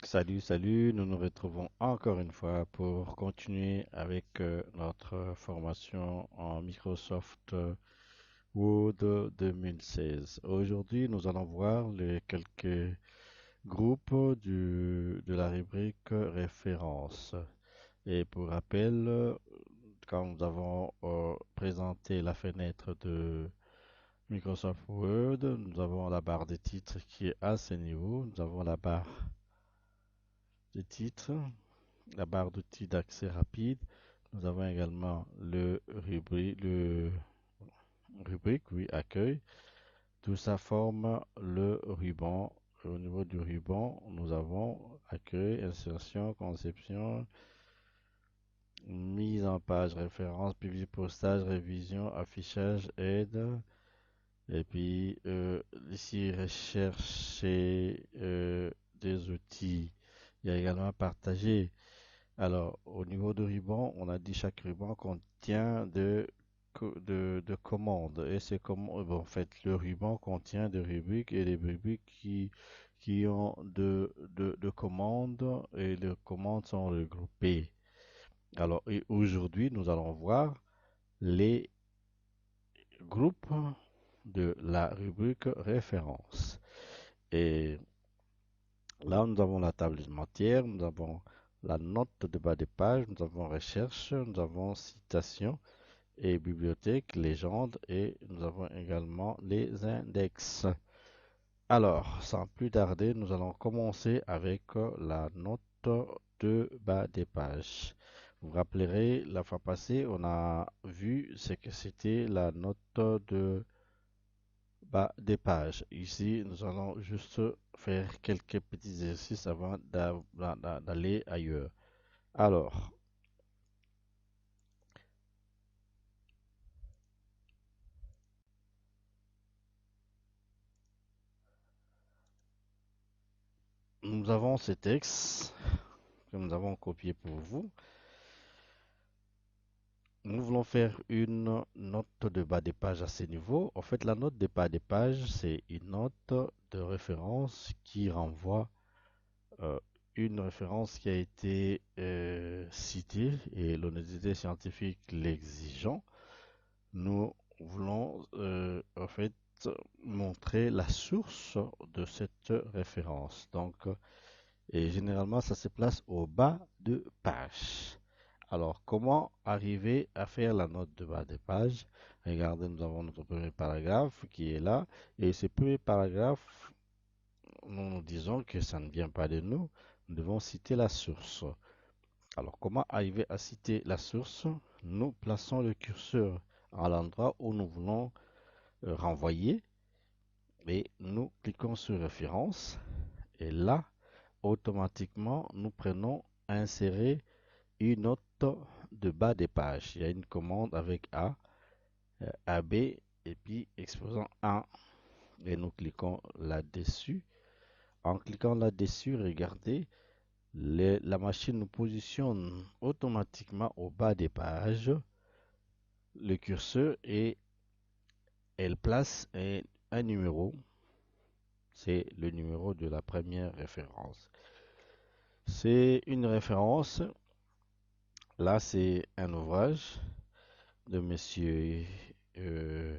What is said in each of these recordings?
Salut, salut, nous nous retrouvons encore une fois pour continuer avec notre formation en Microsoft Word 2016. Aujourd'hui, nous allons voir les quelques groupes de la rubrique référence. Et pour rappel, quand nous avons présenté la fenêtre de Microsoft Word, nous avons la barre des titres qui est à ce niveau, nous avons la barre des titres, la barre d'outils d'accès rapide. Nous avons également le rubrique, oui, accueil. Tout ça forme le ruban. Au niveau du ruban, nous avons accueil, insertion, conception, mise en page, référence, public postage, révision, affichage, aide. Et puis ici, rechercher des outils. Il y a également partager. Alors, au niveau de ruban, on a dit chaque ruban contient de commandes. Et c'est comme, bon, en fait, le ruban contient des rubriques et des rubriques qui ont de commandes et les commandes sont regroupées. Alors, et aujourd'hui, nous allons voir les groupes de la rubrique référence. Et là, nous avons la table alimentaire, nous avons la note de bas de page, nous avons recherche, nous avons citation et bibliothèque, légende et nous avons également les index. Alors, sans plus tarder, nous allons commencer avec la note de bas des pages. Vous vous rappellerez, la fois passée, on a vu ce que c'était la note de bas des pages. Ici, nous allons juste faire quelques petits exercices avant d'aller ailleurs. Alors, nous avons ces textes que nous avons copiés pour vous. Nous voulons faire une note de bas des pages à ce niveau. En fait, la note de bas des pages, c'est une note de référence qui renvoie euh, une référence qui a été citée et l'honnêteté scientifique l'exigeant. Nous voulons en fait montrer la source de cette référence. Donc, et généralement, ça se place au bas de page. Alors, comment arriver à faire la note de bas de page? Regardez, nous avons notre premier paragraphe qui est là. Et ce premier paragraphe, nous disons que ça ne vient pas de nous. Nous devons citer la source. Alors, comment arriver à citer la source? Nous plaçons le curseur à l'endroit où nous voulons renvoyer et nous cliquons sur référence. Et là, automatiquement, nous prenons insérer une note de bas des pages. Il y a une commande avec A, AB et puis exposant 1 et nous cliquons là-dessus. En cliquant là-dessus, regardez, la machine nous positionne automatiquement au bas des pages le curseur et elle place un numéro. C'est le numéro de la première référence. C'est une référence. Là, c'est un ouvrage de monsieur euh,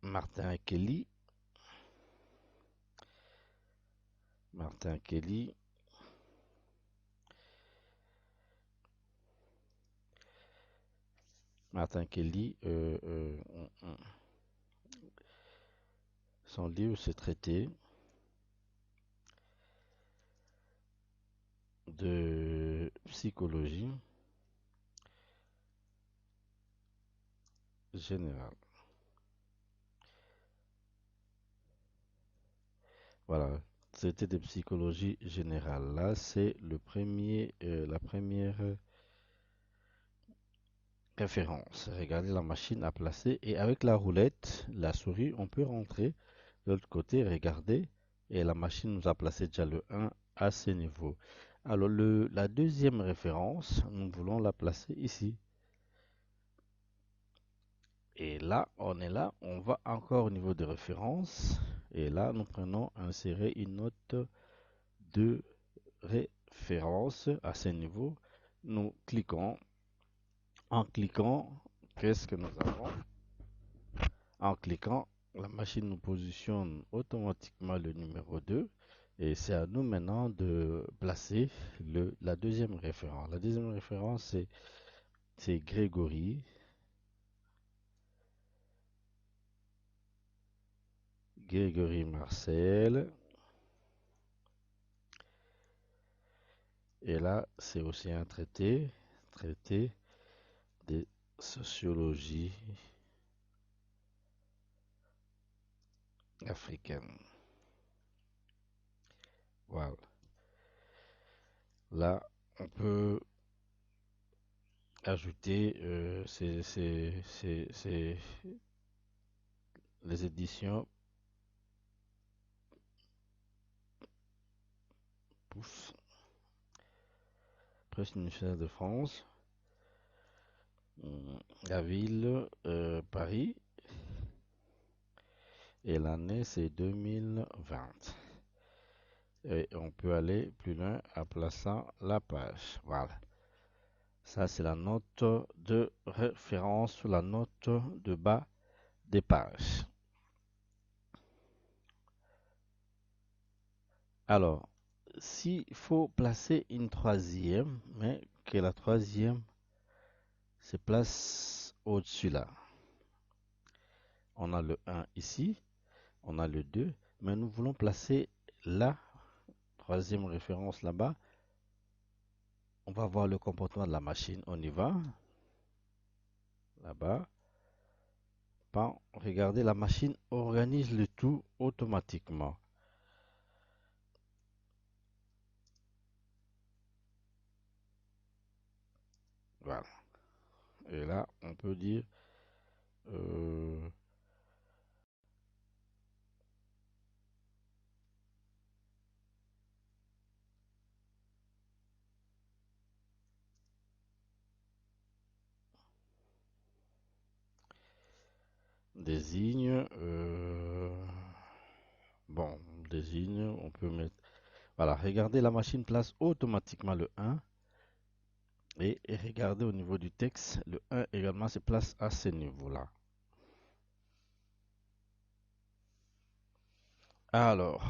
Martin Kelly. Martin Kelly. Martin Kelly, son livre, c'est traité de psychologie générale. Voilà, traité de psychologie générale. Là, c'est la première référence. Regardez la machine à placer et avec la roulette, la souris, on peut rentrer de l'autre côté, regarder et la machine nous a placé déjà le 1 à ce niveau. Alors la deuxième référence, nous voulons la placer ici. Et là, on est là, on va encore au niveau de référence. Et là, nous prenons insérer une note de référence à ce niveau. Nous cliquons. En cliquant, qu'est-ce que nous avons? En cliquant, la machine nous positionne automatiquement le numéro 2 et c'est à nous maintenant de placer la deuxième référence. La deuxième référence, c'est Grégory. Grégory Marcel. Et là, c'est aussi un traité de sociologie africaine. Voilà. Là, on peut ajouter les éditions Pouf, Presse universitaire de France, la ville Paris, et l'année c'est 2020. Et on peut aller plus loin en plaçant la page. Voilà. Ça, c'est la note de référence ou la note de bas des pages. Alors, s'il faut placer une troisième, mais que la troisième se place au-dessus là. On a le 1 ici, on a le 2, mais nous voulons placer la troisième référence là-bas. On va voir le comportement de la machine. On y va. Là-bas. Bon, regardez, la machine organise le tout automatiquement. Voilà. Et là, on peut dire euh, désigne. Bon, désigne, on peut mettre. Voilà, regardez, la machine place automatiquement le 1. Et regardez au niveau du texte, le 1 également se place à ce niveau-là. Alors,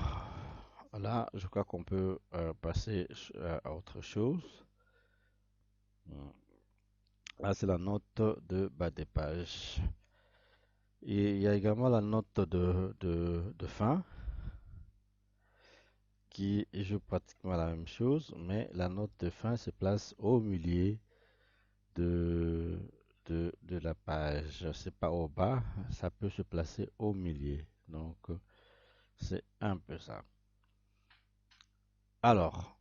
là, je crois qu'on peut passer à autre chose. Hmm. Là, c'est la note de bas des pages. Et il y a également la note de fin qui joue pratiquement la même chose, mais la note de fin se place au milieu de, de la page. C'est pas au bas, ça peut se placer au milieu. Donc, c'est un peu ça. Alors,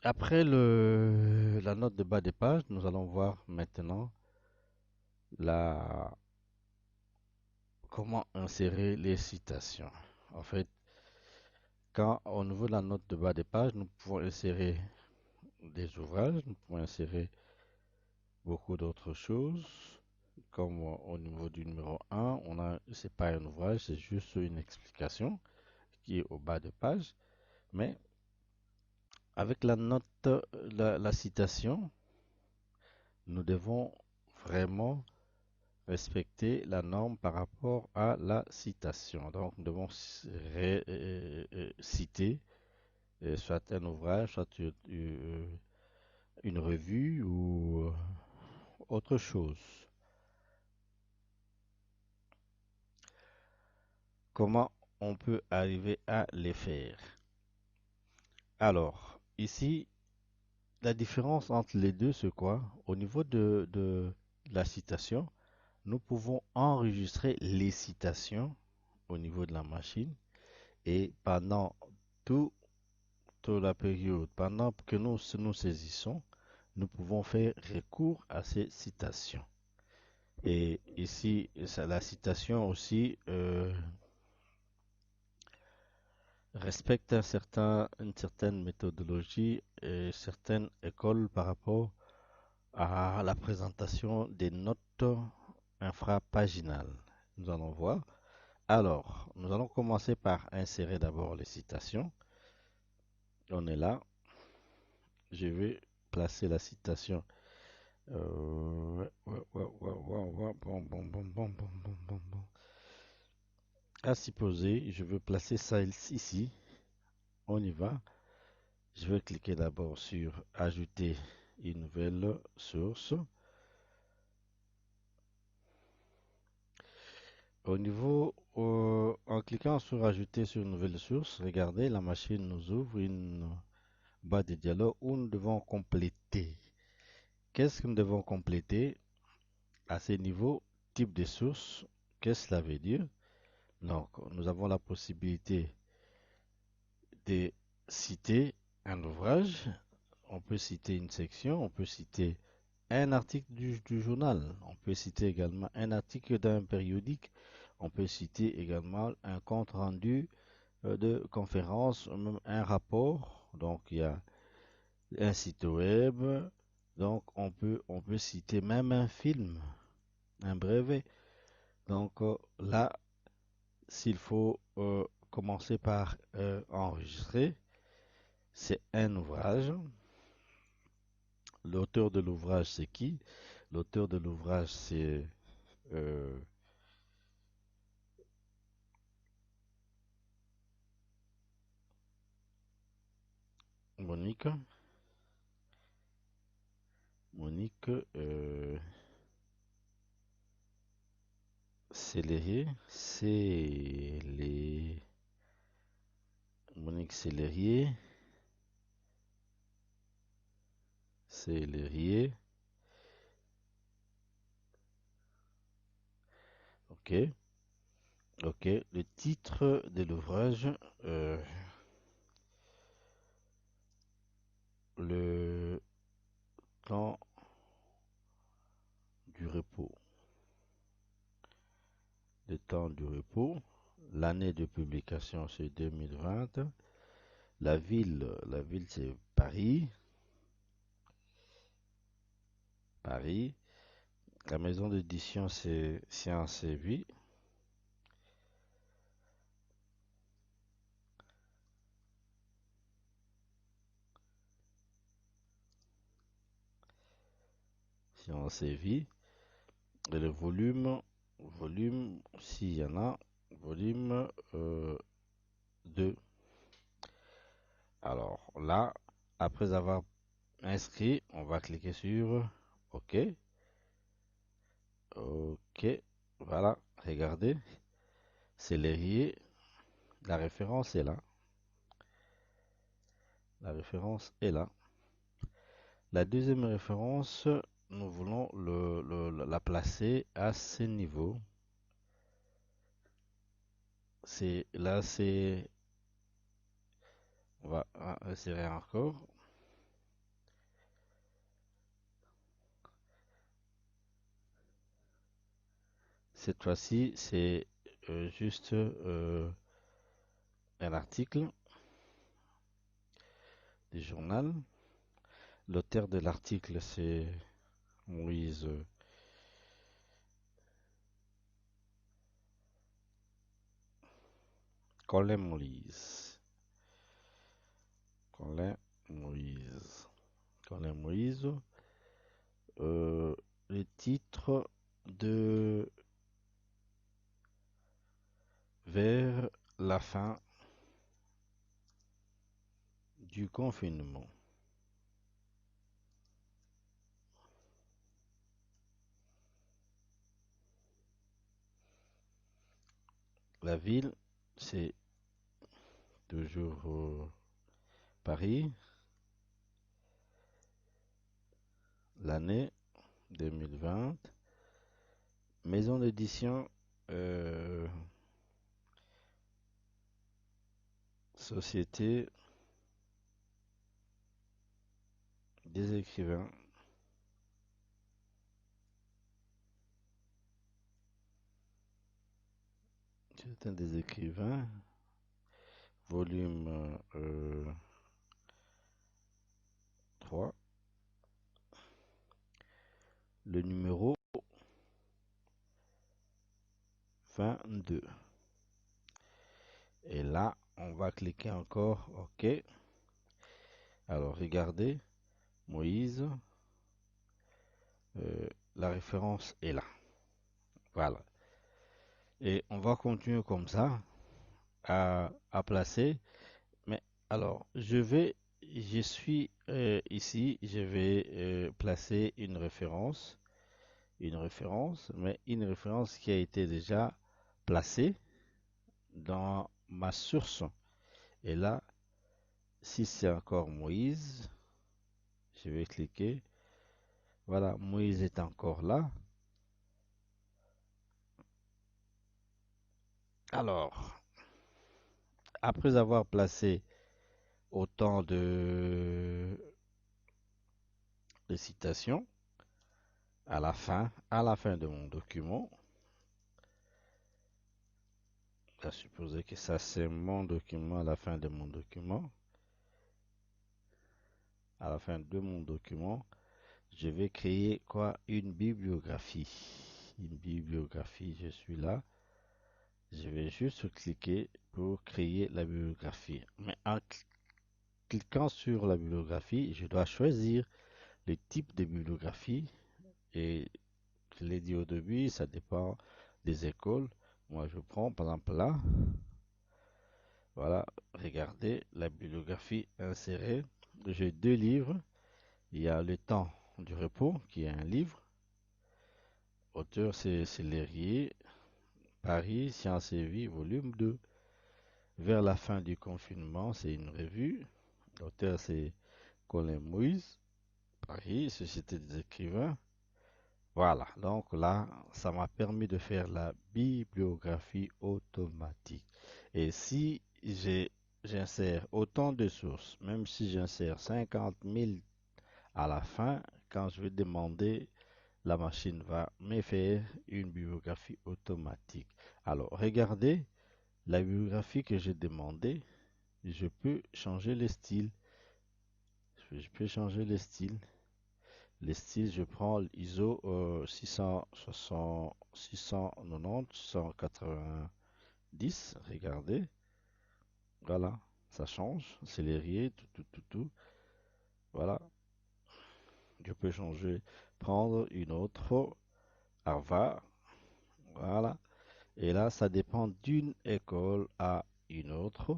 après la note de bas des pages, nous allons voir maintenant la, comment insérer les citations. En fait, quand au niveau de la note de bas des pages, nous pouvons insérer des ouvrages, nous pouvons insérer beaucoup d'autres choses, comme au niveau du numéro 1, c'est pas un ouvrage, c'est juste une explication qui est au bas de page. Mais avec la note, la citation, nous devons vraiment respecter la norme par rapport à la citation. Donc, nous devons citer soit un ouvrage, soit une revue ou autre chose. Comment on peut arriver à les faire? Alors, ici, la différence entre les deux, c'est quoi? Au niveau de la citation, nous pouvons enregistrer les citations au niveau de la machine et pendant toute la période, pendant que nous saisissons, nous pouvons faire recours à ces citations. Et ici, la citation aussi respecte une certaine méthodologie et certaines écoles par rapport à la présentation des notes infrapaginales. Nous allons voir. Alors, nous allons commencer par insérer d'abord les citations. On est là. Je vais placer la citation. Bon, bon, bon, bon, bon, bon, bon, bon. À supposer, je veux placer ça ici. On y va. Je vais cliquer d'abord sur Ajouter une nouvelle source. En cliquant sur Ajouter sur une nouvelle source, regardez, la machine nous ouvre une barre de dialogue où nous devons compléter. Qu'est-ce que nous devons compléter à ce niveau? Type de source, qu'est-ce que cela veut dire? Donc, nous avons la possibilité de citer un ouvrage, on peut citer une section, on peut citer un article du journal, on peut citer également un article d'un périodique, on peut citer également un compte rendu de conférence, même un rapport. Donc, il y a un site web. Donc, on peut citer même un film, un brevet. Donc, là, s'il faut commencer par enregistrer, c'est un ouvrage. L'auteur de l'ouvrage, c'est qui? L'auteur de l'ouvrage, c'est euh, Monique. Monique Sellerier. Monique Sellerier. Sellerier. Ok. Ok. Le titre de l'ouvrage, euh, le temps du repos. Le temps du repos. L'année de publication, c'est 2020. La ville c'est Paris. Paris. La maison d'édition, c'est Science et Vie. Science et Vie. Et le volume, s'il y en a, volume 2. Alors là, après avoir inscrit, on va cliquer sur OK. OK. Voilà, regardez, c'est Lerier. La référence est là. La référence est là. La deuxième référence, nous voulons la placer à ce niveau. On va insérer encore. Cette fois-ci, c'est juste un article du journal. L'auteur de l'article, c'est Moïse Colin Moïse. Colin Moïse. Colin Moïse. Le titre de Vers la fin du confinement. La ville, c'est toujours Paris. L'année 2020. Maison d'édition, euh, Société des écrivains. Certains des écrivains. Volume 3. Le numéro 22. Et là, on va cliquer encore OK. Alors, regardez, Moïse, la référence est là. Voilà. Et on va continuer comme ça à placer. Mais alors, je suis ici, je vais placer mais une référence qui a été déjà placée dans ma source. Et là, si c'est encore Moïse, je vais cliquer. Voilà, Moïse est encore là. Alors, après avoir placé autant de citations, à la fin de mon document, à supposer que ça c'est mon document, à la fin de mon document, à la fin de mon document, je vais créer quoi? Une bibliographie. Une bibliographie, je suis là. Je vais juste cliquer pour créer la bibliographie. Mais en cliquant sur la bibliographie, je dois choisir le type de bibliographie. Et je l'ai dit au début, ça dépend des écoles. Moi, je prends par exemple là. Voilà, regardez la bibliographie insérée. J'ai deux livres. Il y a Le temps du repos, qui est un livre. Auteur, c'est Lérier. Paris, Sciences et Vie, volume 2. Vers la fin du confinement, c'est une revue. L'auteur, c'est Colin Moïse. Paris, Société des écrivains. Voilà, donc là, ça m'a permis de faire la bibliographie automatique. Et si j'insère autant de sources, même si j'insère 50 000 à la fin, quand je vais demander, la machine va me faire une bibliographie automatique. Alors, regardez la bibliographie que j'ai demandée. Je peux changer le style. Je peux changer le style. Les styles, je prends l'ISO 660, 690, 690. Regardez, voilà, ça change. C'est les rayés, tout, tout, tout, tout. Voilà, je peux changer, prendre une autre Harvard. Voilà, et là, ça dépend d'une école à une autre.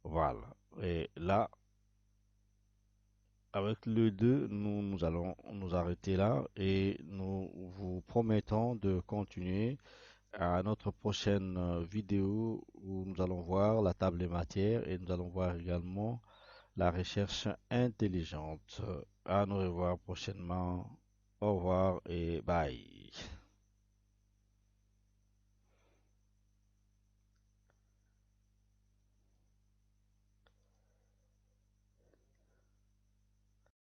Voilà, et là, avec le 2, nous allons nous arrêter là et nous vous promettons de continuer à notre prochaine vidéo où nous allons voir la table des matières et nous allons voir également la recherche intelligente. À nous revoir prochainement. Au revoir et bye.